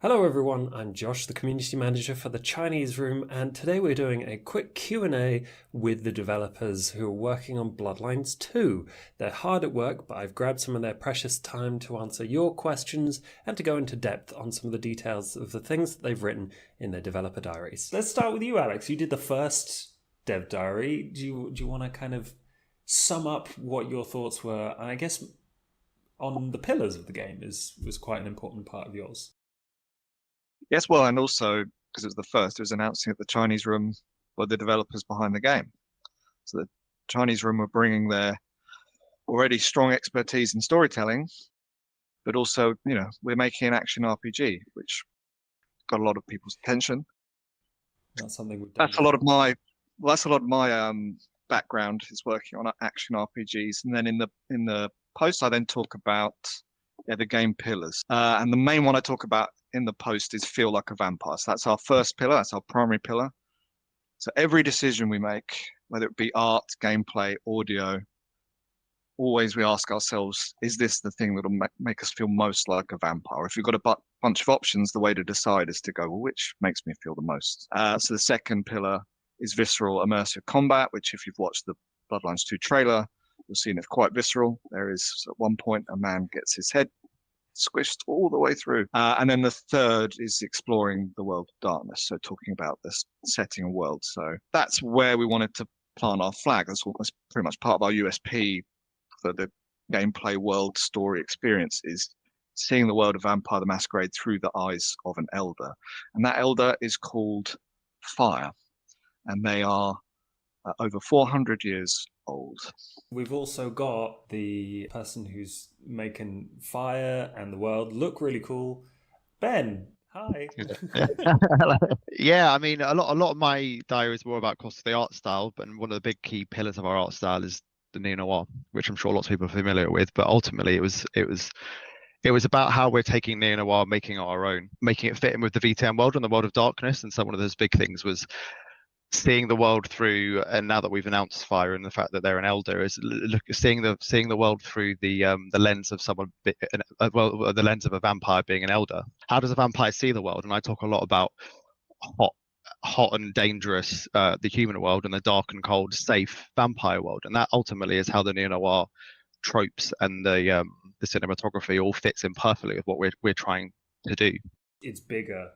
Hello everyone, I'm Josh, the community manager for the Chinese Room, and today we're doing a quick Q&A with the developers who are working on Bloodlines 2. They're hard at work, but I've grabbed some of their precious time to answer your questions and to go into depth on some of the details of the things that they've written in their developer diaries. Let's start with you, Alex. You did the first dev diary. Do you want to kind of sum up what your thoughts were? And I guess on the pillars of the game was quite an important part of yours. Yes, well, and also because it was the first, it was announcing that the Chinese room were the developers behind the game. So the Chinese room were bringing their already strong expertise in storytelling, but also, we're making an action RPG, which got a lot of people's attention. That's something we've done That's a lot of before. my background is working on action RPGs, and then in the post, I then talk about the game pillars, and the main one I talk about in the post is feel like a vampire. So that's our first pillar. That's our primary pillar. So every decision we make, whether it be art, gameplay, audio, always we ask ourselves, is this the thing that will make us feel most like a vampire? If you've got a bunch of options, the way to decide is to go, well, which makes me feel the most? So the second pillar is visceral immersive combat, which if you've watched the Bloodlines 2 trailer, you'll see it's quite visceral. There is at one point a man gets his head squished all the way through. And then the third is exploring the world of darkness. So talking about this setting and world. So that's where we wanted to plant our flag. That's pretty much part of our USP for the gameplay world story experience is seeing the world of Vampire the Masquerade through the eyes of an elder. And that elder is called Fire. And they are over 400 years old. We've also got the person who's making fire and the world look really cool. Ben, hi. Yeah, I mean, a lot of my diary is more about course the art style, but one of the big key pillars of our art style is the neo noir, which I'm sure lots of people are familiar with. But ultimately, it was about how we're taking neo noir, making it our own, making it fit in with the VTM world and the world of darkness. And so one of those big things was seeing the world through, and now that we've announced Fire and the fact that they're an elder, is seeing the world through the lens of someone, well, the lens of a vampire being an elder. How does a vampire see the world? And I talk a lot about hot hot and dangerous, the human world, and the dark and cold safe vampire world, and that ultimately is how the neo-noir tropes and the cinematography all fits in perfectly with what we're trying to do. It's bigger.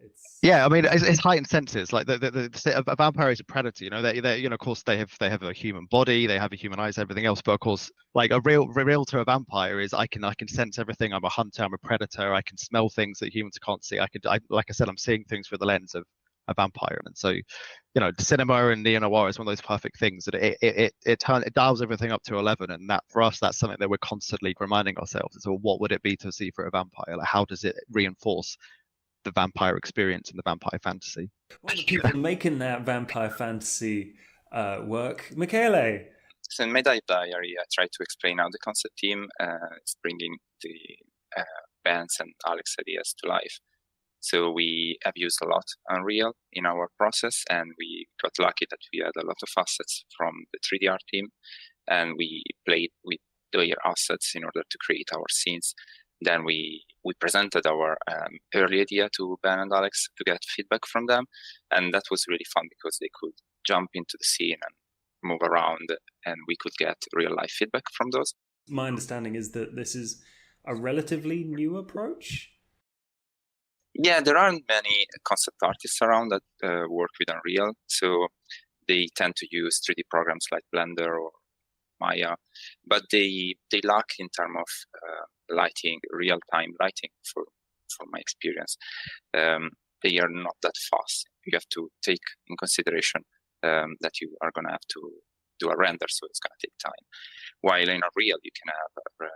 It's Yeah, I mean, it's heightened senses. Like a vampire is a predator. Of course, they have a human body, they have a human eyes, everything else. But of course, like a real to a vampire is I can sense everything. I'm a hunter. I'm a predator. I can smell things that humans can't see. Like I said, I'm seeing things through the lens of a vampire. And so, cinema and neo noir is one of those perfect things that it dials everything up to 11. And that for us, that's something that we're constantly reminding ourselves. Is, well, what would it be to see for a vampire? Like, how does it reinforce the vampire experience and the vampire fantasy? one of the people making that vampire fantasy work. Michele. So in my diary, I try to explain how the concept team is bringing the Ben's and Alex ideas to life. So we have used a lot Unreal in our process, and we got lucky that we had a lot of assets from the 3D art team, and we played with their assets in order to create our scenes. Then we presented our early idea to Ben and Alex to get feedback from them, and that was really fun because they could jump into the scene and move around, and we could get real life feedback from those. My understanding is that this is a relatively new approach. Yeah, there aren't many concept artists around that work with Unreal, so they tend to use 3D programs like Blender or Maya, but they lack in terms of lighting, real-time lighting for my experience. They are not that fast. You have to take in consideration that you are going to have to do a render, so it's going to take time. While in Unreal, you can have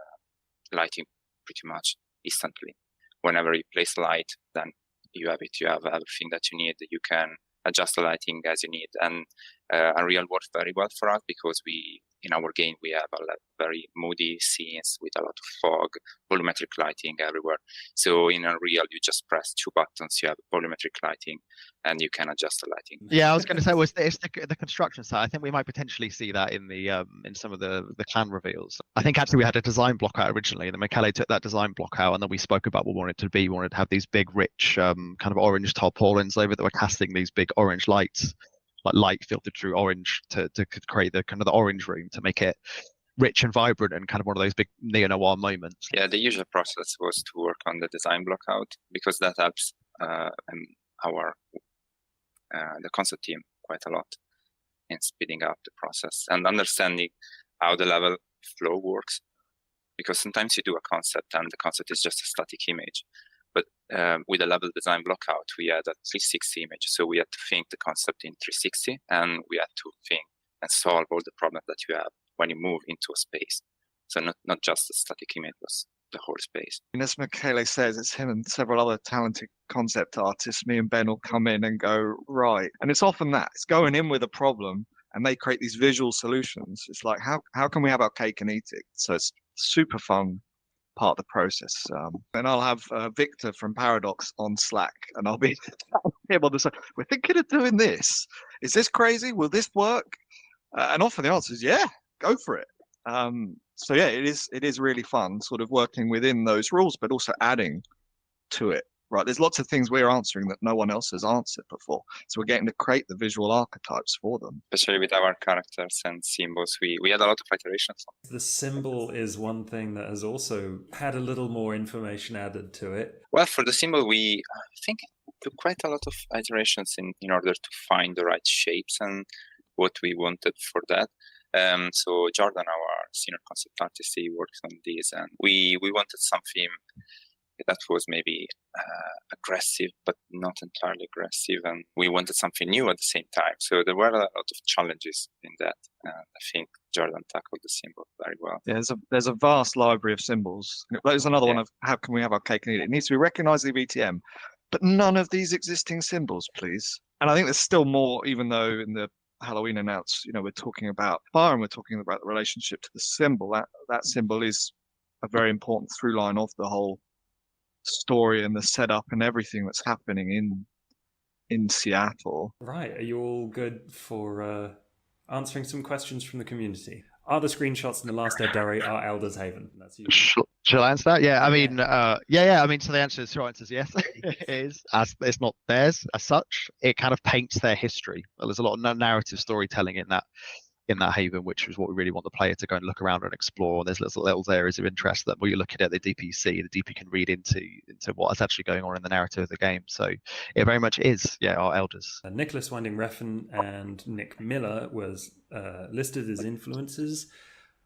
lighting pretty much instantly. Whenever you place light, then you have it. You have everything that you need. You can adjust the lighting as you need. And Unreal works very well for us because we in our game, we have very moody scenes with a lot of fog, volumetric lighting everywhere. So in Unreal, you just press 2 buttons, you have volumetric lighting, and you can adjust the lighting. Yeah, I was going to say, it's the construction side. I think we might potentially see that in the in some of the clan reveals. I think actually we had a design block out originally, and then Michele took that design block out, and then we spoke about what we wanted it to be. We wanted to have these big, rich, kind of orange tarpaulins over that were casting these big orange lights, like light filtered through orange to create the kind of the orange room to make it rich and vibrant and kind of one of those big neo-noir moments. Yeah, the usual process was to work on the design block out, because that helps the concept team quite a lot in speeding up the process and understanding how the level flow works. Because sometimes you do a concept and the concept is just a static image. But with the level design block out, we had a 360 image. So we had to think the concept in 360, and we had to think and solve all the problems that you have when you move into a space. So not just a static image, but the whole space. And as Michele says, it's him and several other talented concept artists. Me and Ben will come in and go, right. And it's often that. It's going in with a problem, and they create these visual solutions. It's like, how can we have our cake and eat it? So it's super fun part of the process. And I'll have Victor from Paradox on Slack, and I'll be him on the side. We're thinking of doing this. Is this crazy? Will this work? And often the answer is, yeah, go for it. So yeah, it is really fun sort of working within those rules, but also adding to it. Right, there's lots of things we're answering that no one else has answered before. So we're getting to create the visual archetypes for them. Especially with our characters and symbols, we had a lot of iterations. The symbol is one thing that has also had a little more information added to it. Well, for the symbol, I think it took quite a lot of iterations in order to find the right shapes and what we wanted for that. So Jordan, our senior concept artist, he works on this, and we wanted something that was maybe aggressive, but not entirely aggressive, and we wanted something new at the same time. So there were a lot of challenges in that, and I think Jordan tackled the symbol very well. Yeah, there's a vast library of symbols. There's another one of how can we have our cake and eat it? It needs to be recognized in the VTM, but none of these existing symbols, please. And I think there's still more, even though in the Halloween announce, we're talking about fire and we're talking about the relationship to the symbol. That symbol is a very important through line of the whole story and the setup and everything that's happening in Seattle. Right. Are you all good for answering some questions from the community? Are the screenshots in the last Dead Diary are Elder's Haven? That's you. Shall I answer that? Yeah, I mean, yeah. I mean, so the short answer is yes. It is. As it's not theirs as such. It kind of paints their history. Well, there's a lot of narrative storytelling in that haven, which is what we really want the player to go and look around and explore. And there's little areas of interest that when you're looking at the DPC, the DP can read into what is actually going on in the narrative of the game. So it very much is, our elders. Nicholas Winding Refn and Nick Miller was listed as influences.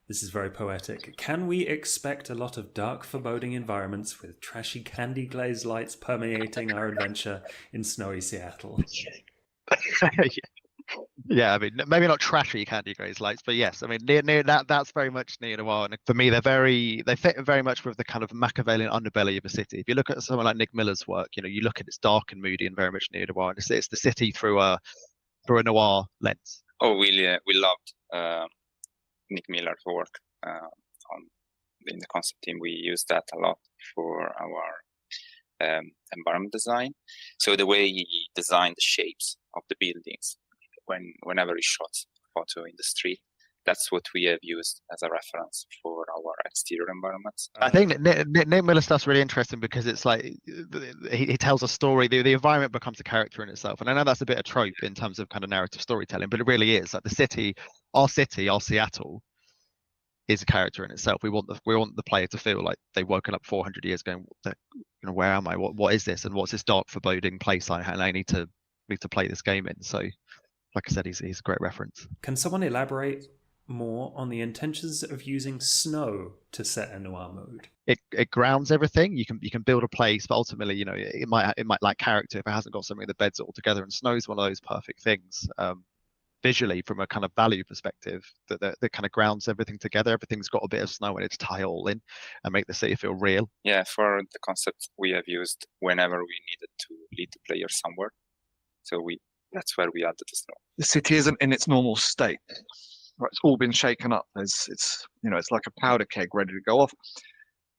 This is very poetic. Can we expect a lot of dark, foreboding environments with trashy candy glazed lights permeating our adventure in snowy Seattle? Yeah, I mean, maybe not trashy candy glazed lights, but yes, I mean, near that's very much neo-noir. And for me, they fit very much with the kind of Machiavellian underbelly of a city. If you look at someone like Nick Miller's work, you look at it's dark and moody and very much neo-noir. And it's the city through a noir lens. Oh, we loved Nick Miller's work in the concept team. We used that a lot for our environment design. So the way he designed the shapes of the buildings, whenever he shot a photo in the street, that's what we have used as a reference for our exterior environments. I think Nick Miller stuff's really interesting because it's like he tells a story. The environment becomes a character in itself, and I know that's a bit of trope in terms of kind of narrative storytelling, but it really is. Like our Seattle, is a character in itself. We want the player to feel like they've woken up 400 years going, where am I? What is this? And what's this dark, foreboding place I need to play this game in? So, like I said, he's a great reference. Can someone elaborate more on the intentions of using snow to set a noir mode? It grounds everything. You can build a place, but ultimately, it might lack character if it hasn't got something that beds it all together. And snow is one of those perfect things. Visually, from a kind of value perspective, that kind of grounds everything together. Everything's got a bit of snow in it to tie it all in and make the city feel real. Yeah, for the concept we have used whenever we needed to lead the player somewhere. So that's where we added the snow. The city isn't in its normal state. right, it's all been shaken up. It's like a powder keg ready to go off.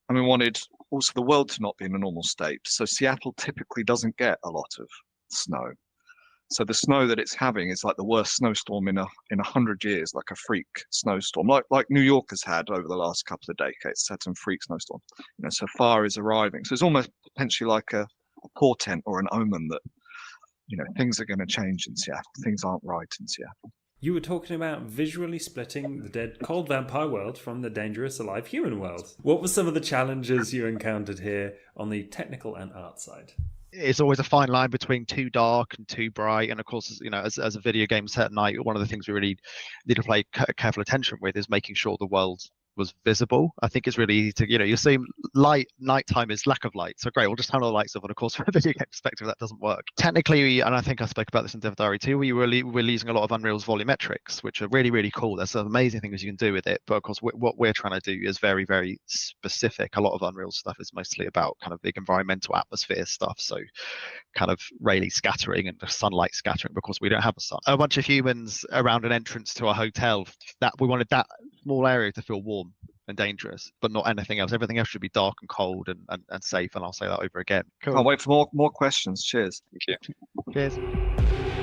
And we wanted also the world to not be in a normal state. So Seattle typically doesn't get a lot of snow. So the snow that it's having is like the worst snowstorm in 100 years, like a freak snowstorm, like New York has had over the last couple of decades. It's had some freak snowstorm. So fire is arriving. So it's almost potentially like a portent or an omen that things are going to change in Seattle. Things aren't right in Seattle. You were talking about visually splitting the dead cold vampire world from the dangerous alive human world. What were some of the challenges you encountered here on the technical and art side? It's always a fine line between too dark and too bright, and of course, as a video game set at night, one of the things we really need to pay careful attention with is making sure the world was visible. I think it's really easy to, you see nighttime is lack of light. So great, we'll just turn all the lights off. And of course, from a video game perspective, that doesn't work. Technically, and I think I spoke about this in Dev Diary too, we're using a lot of Unreal's volumetrics, which are really, really cool. There's some amazing things you can do with it. But of course, what we're trying to do is very, very specific. A lot of Unreal stuff is mostly about kind of big environmental atmosphere stuff. So kind of Rayleigh scattering and the sunlight scattering, because we don't have a sun. A bunch of humans around an entrance to a hotel, that we wanted that small area to feel warm and dangerous, but not anything else. Everything else should be dark and cold and safe, and I'll say that over again. Cool. Can't wait for more questions. Cheers. Thank you. Cheers.